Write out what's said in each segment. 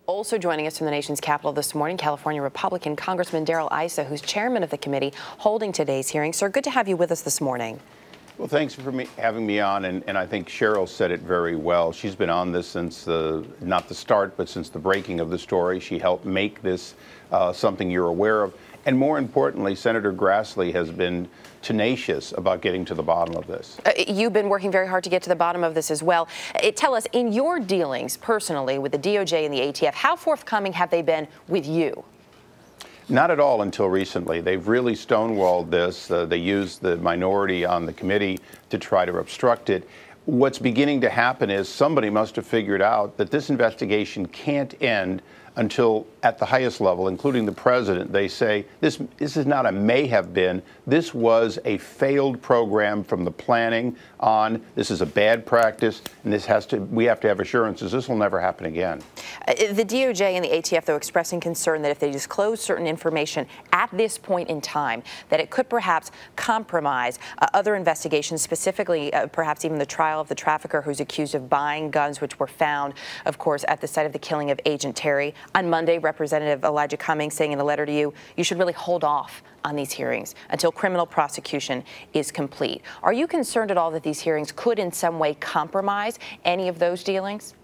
Also joining us from the nation's capital this morning, California Republican Congressman Darrell Issa, who's chairman of the committee holding today's hearing. Sir, good to have you with us this morning. Well, thanks for having me on, and I think Cheryl said it very well. She's been on this since not the start, but since the breaking of the story. She helped make this something you're aware of. And more importantly, Senator Grassley has been tenacious about getting to the bottom of this. You've been working very hard to get to the bottom of this as well. Tell us, in your dealings personally with the DOJ and the ATF, how forthcoming have they been with you? Not at all until recently. They've really stonewalled this. They used the minority on the committee to try to obstruct it. What's beginning to happen is somebody must have figured out that this investigation can't end until at the highest level, including the president, they say this is not a may have been. This was a failed program from the planning on. This is a bad practice, and we have to have assurances this will never happen again. The DOJ and the ATF, though, expressing concern that if they disclose certain information at this point in time, that it could perhaps compromise other investigations, specifically perhaps even the trial of the trafficker who's accused of buying guns, which were found, of course, at the site of the killing of Agent Terry. On Monday, Representative Elijah Cummings saying in a letter to you, you should really hold off on these hearings until criminal prosecution is complete. Are you concerned at all that these hearings could in some way compromise any of those dealings?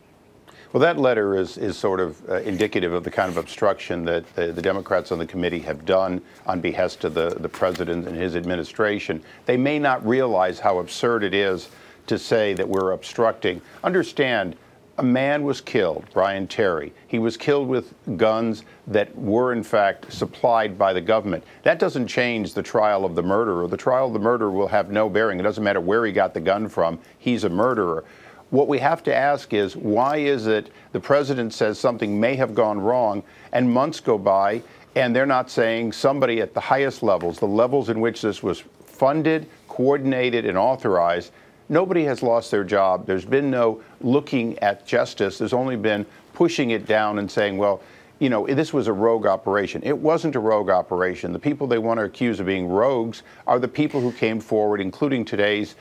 Well, that letter is sort of indicative of the kind of obstruction that the Democrats on the committee have done on behest of the president and his administration. They may not realize how absurd it is to say that we're obstructing. Understand, a man was killed, Brian Terry. He was killed with guns that were, in fact, supplied by the government. That doesn't change the trial of the murderer. The trial of the murderer will have no bearing. It doesn't matter where he got the gun from. He's a murderer. What we have to ask is, why is it the president says something may have gone wrong, and months go by, and they're not saying somebody at the highest levels, the levels in which this was funded, coordinated, and authorized, nobody has lost their job. There's been no looking at justice. There's only been pushing it down and saying, well, you know, this was a rogue operation. It wasn't a rogue operation. The people they want to accuse of being rogues are the people who came forward, including today's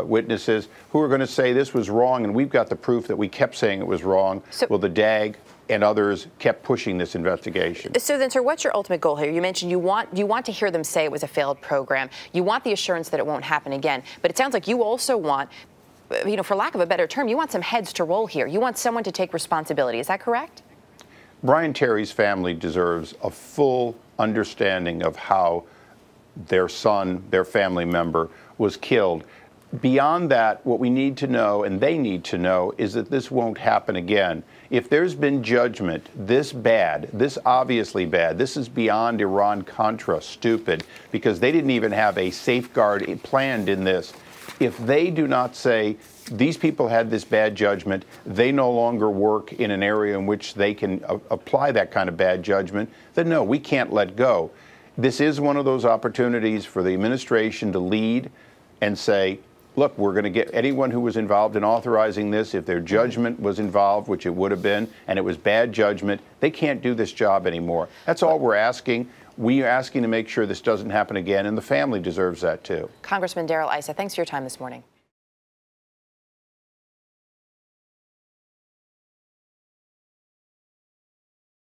witnesses, who are going to say this was wrong, and we've got the proof that we kept saying it was wrong. Well, the DAG and others kept pushing this investigation. So then, sir, what's your ultimate goal here? You mentioned you want to hear them say it was a failed program. You want the assurance that it won't happen again. But it sounds like you also want, you know, for lack of a better term, you want some heads to roll here. You want someone to take responsibility. Is that correct? Brian Terry's family deserves a full understanding of how their son, their family member, was killed. Beyond that, what we need to know, and they need to know, is that this won't happen again. If there's been judgment this bad, this obviously bad, this is beyond Iran-Contra stupid, because they didn't even have a safeguard planned in this. If they do not say, these people had this bad judgment, they no longer work in an area in which they can apply that kind of bad judgment, then no, we can't let go. This is one of those opportunities for the administration to lead and say, look, we're going to get anyone who was involved in authorizing this, if their judgment was involved, which it would have been, and it was bad judgment, they can't do this job anymore. That's all we're asking. We are asking to make sure this doesn't happen again, and the family deserves that too. Congressman Darrell Issa, thanks for your time this morning.